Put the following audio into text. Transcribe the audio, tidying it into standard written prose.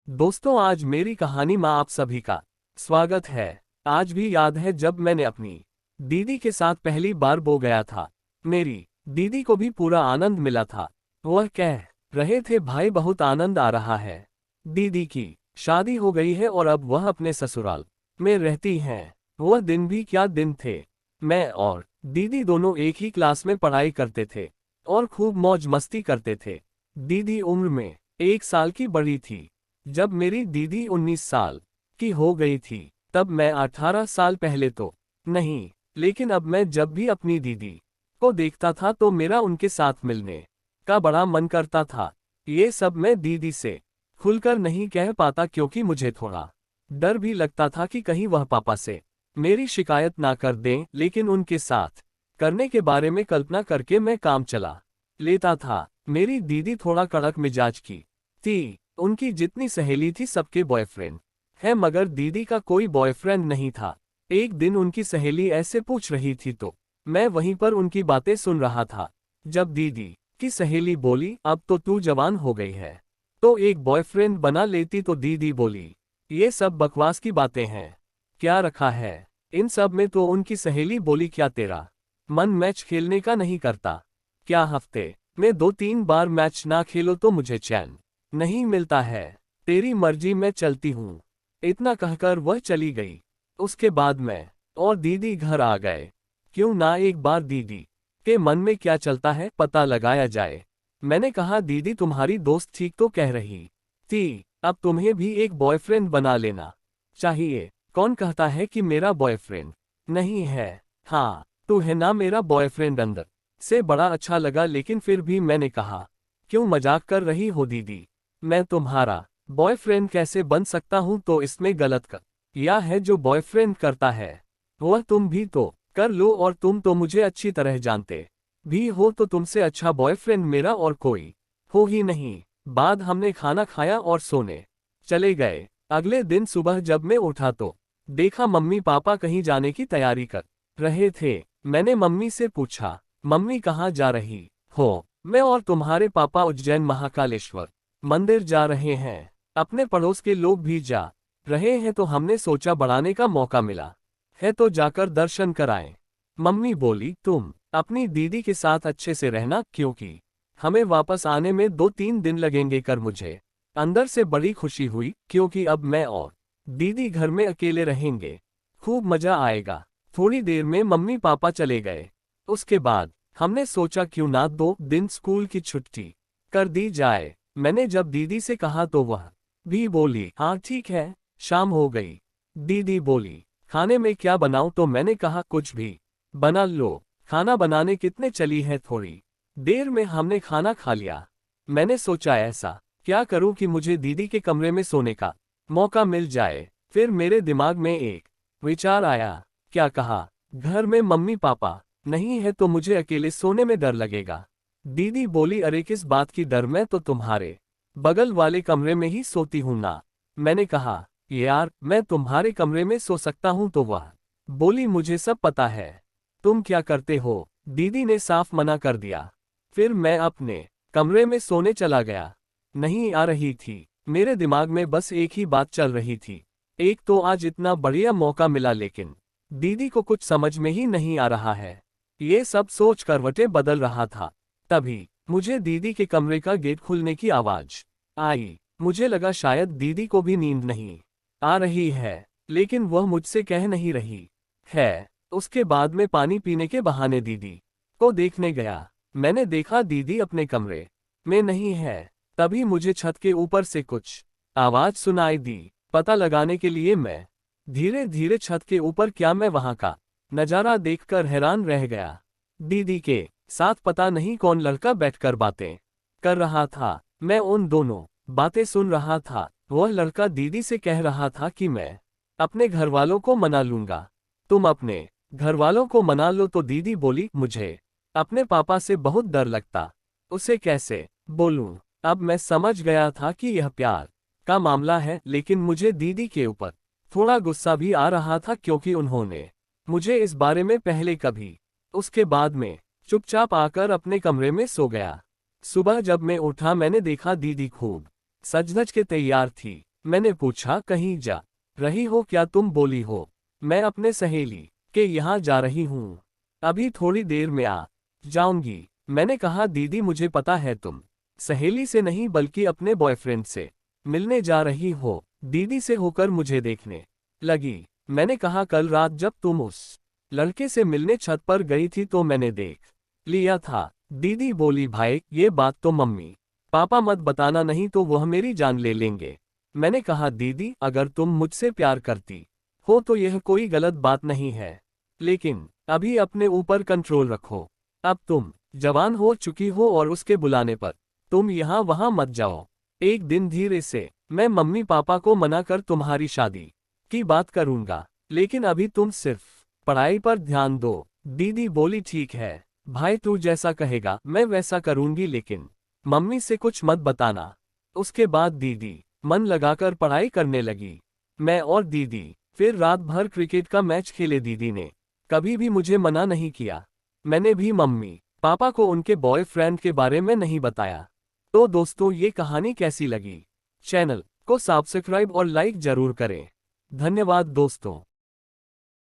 दोस्तों, आज मेरी कहानी में आप सभी का स्वागत है। आज भी याद है जब मैंने अपनी दीदी के साथ पहली बार बो गया था। मेरी दीदी को भी पूरा आनंद मिला था। वह कह रहे थे, भाई बहुत आनंद आ रहा है। दीदी की शादी हो गई है और अब वह अपने ससुराल में रहती हैं। वह दिन भी क्या दिन थे। मैं और दीदी दोनों एक ही क्लास में पढ़ाई करते थे और खूब मौज मस्ती करते थे। दीदी उम्र में 1 साल की बड़ी थी। जब मेरी दीदी 19 साल की हो गई थी तब मैं 18 साल पहले तो नहीं, लेकिन अब मैं जब भी अपनी दीदी को देखता था तो मेरा उनके साथ मिलने का बड़ा मन करता था। ये सब मैं दीदी से खुलकर नहीं कह पाता क्योंकि मुझे थोड़ा डर भी लगता था कि कहीं वह पापा से मेरी शिकायत ना कर दें, लेकिन उनके साथ करने के बारे में कल्पना करके मैं काम चला लेता था। मेरी दीदी थोड़ा कड़क मिजाज की थी। उनकी जितनी सहेली थी सबके बॉयफ्रेंड है, मगर दीदी का कोई बॉयफ्रेंड नहीं था। एक दिन उनकी सहेली ऐसे पूछ रही थी तो मैं वहीं पर उनकी बातें सुन रहा था। जब दीदी की सहेली बोली, अब तो तू जवान हो गई है तो एक बॉयफ्रेंड बना लेती, तो दीदी बोली, ये सब बकवास की बातें हैं, क्या रखा है इन सब में। तो उनकी सहेली बोली, क्या तेरा मन मैच खेलने का नहीं करता क्या? हफ्ते में 2-3 बार मैच ना खेलो तो मुझे चैन नहीं मिलता है। तेरी मर्जी, मैं चलती हूँ। इतना कहकर वह चली गई। उसके बाद मैं और दीदी घर आ गए। क्यों ना एक बार दीदी के मन में क्या चलता है पता लगाया जाए। मैंने कहा, दीदी तुम्हारी दोस्त ठीक तो कह रही थी, अब तुम्हें भी एक बॉयफ्रेंड बना लेना चाहिए। कौन कहता है कि मेरा बॉयफ्रेंड नहीं है? हाँ, तू है ना मेरा बॉयफ्रेंड। अंदर से बड़ा अच्छा लगा, लेकिन फिर भी मैंने कहा, क्यों मजाक कर रही हो दीदी? मैं तुम्हारा बॉयफ्रेंड कैसे बन सकता हूं? तो इसमें गलत कर या है जो बॉयफ्रेंड करता है वह तुम भी तो कर लो, और तुम तो मुझे अच्छी तरह जानते भी हो, तो तुमसे अच्छा बॉयफ्रेंड मेरा और कोई हो ही नहीं। बाद हमने खाना खाया और सोने चले गए। अगले दिन सुबह जब मैं उठा तो देखा मम्मी पापा कहीं जाने की तैयारी कर रहे थे। मैंने मम्मी से पूछा, मम्मी कहाँ जा रही हो? मैं और तुम्हारे पापा उज्जैन महाकालेश्वर मंदिर जा रहे हैं। अपने पड़ोस के लोग भी जा रहे हैं तो हमने सोचा बढ़ाने का मौका मिला है तो जाकर दर्शन कराएं। मम्मी बोली, तुम अपनी दीदी के साथ अच्छे से रहना, क्योंकि हमें वापस आने में 2-3 दिन लगेंगे। कर मुझे अंदर से बड़ी खुशी हुई, क्योंकि अब मैं और दीदी घर में अकेले रहेंगे। खूब मजा आएगा। थोड़ी देर में मम्मी पापा चले गए। उसके बाद हमने सोचा क्यों ना 2 दिन स्कूल की छुट्टी कर दी जाए। मैंने जब दीदी से कहा तो वह भी बोली, हाँ ठीक है। शाम हो गई। दीदी बोली, खाने में क्या बनाऊं? तो मैंने कहा, कुछ भी बना लो। खाना बनाने कितने चली है? थोड़ी देर में हमने खाना खा लिया। मैंने सोचा ऐसा क्या करूं कि मुझे दीदी के कमरे में सोने का मौका मिल जाए। फिर मेरे दिमाग में एक विचार आया। क्या कहा, घर में मम्मी पापा नहीं है तो मुझे अकेले सोने में डर लगेगा। दीदी बोली, अरे किस बात की डर, मैं तो तुम्हारे बगल वाले कमरे में ही सोती हूं ना। मैंने कहा, यार मैं तुम्हारे कमरे में सो सकता हूं। तो वह बोली, मुझे सब पता है तुम क्या करते हो। दीदी ने साफ मना कर दिया। फिर मैं अपने कमरे में सोने चला गया। नहीं आ रही थी मेरे दिमाग में बस एक ही बात चल रही थी। एक तो आज इतना बढ़िया मौका मिला, लेकिन दीदी को कुछ समझ में ही नहीं आ रहा है। ये सब सोच करवटें बदल रहा था। तभी मुझे दीदी के कमरे का गेट खुलने की आवाज आई। मुझे लगा शायद दीदी को भी नींद नहीं आ रही है, लेकिन वह मुझसे कह नहीं रही है। उसके बाद मैं पानी पीने के बहाने दीदी को देखने गया। मैंने देखा दीदी अपने कमरे में नहीं है। तभी मुझे छत के ऊपर से कुछ आवाज सुनाई दी। पता लगाने के लिए मैं धीरे धीरे छत के ऊपर क्या मैं वहां का नजारा देखकर हैरान रह गया। दीदी के साथ पता नहीं कौन लड़का बैठकर बातें कर रहा था। मैं उन दोनों बातें सुन रहा था। वह लड़का दीदी से कह रहा था कि मैं अपने घर वालों को मना लूंगा, तुम अपने घर वालों को मना लो। तो दीदी बोली, मुझे अपने पापा से बहुत डर लगता, उसे कैसे बोलूं। अब मैं समझ गया था कि यह प्यार का मामला है, लेकिन मुझे दीदी के ऊपर थोड़ा गुस्सा भी आ रहा था क्योंकि उन्होंने मुझे इस बारे में पहले कभी। उसके बाद में चुपचाप आकर अपने कमरे में सो गया। सुबह जब मैं उठा मैंने देखा दीदी खूब सज धज के तैयार थी। मैंने पूछा, कहीं जा रही हो क्या? तुम बोली हो, मैं अपने सहेली के यहाँ जा रही हूँ, अभी थोड़ी देर में आ जाऊंगी। मैंने कहा, दीदी मुझे पता है तुम सहेली से नहीं बल्कि अपने बॉयफ्रेंड से मिलने जा रही हो। दीदी से होकर मुझे देखने लगी। मैंने कहा, कल रात जब तुम उस लड़के से मिलने छत पर गई थी तो मैंने देख लिया था। दीदी बोली, भाई ये बात तो मम्मी पापा मत बताना, नहीं तो वह मेरी जान ले लेंगे। मैंने कहा, दीदी अगर तुम मुझसे प्यार करती हो तो यह कोई गलत बात नहीं है, लेकिन अभी अपने ऊपर कंट्रोल रखो। अब तुम जवान हो चुकी हो और उसके बुलाने पर तुम यहाँ वहाँ मत जाओ। एक दिन धीरे से मैं मम्मी पापा को मना कर तुम्हारी शादी की बात करूंगा, लेकिन अभी तुम सिर्फ पढ़ाई पर ध्यान दो। दीदी बोली, ठीक है भाई, तू जैसा कहेगा मैं वैसा करूंगी, लेकिन मम्मी से कुछ मत बताना। उसके बाद दीदी मन लगाकर पढ़ाई करने लगी। मैं और दीदी फिर रात भर क्रिकेट का मैच खेले। दीदी ने कभी भी मुझे मना नहीं किया। मैंने भी मम्मी पापा को उनके बॉयफ्रेंड के बारे में नहीं बताया। तो दोस्तों, ये कहानी कैसी लगी? चैनल को सब्सक्राइब और लाइक जरूर करें। धन्यवाद दोस्तों।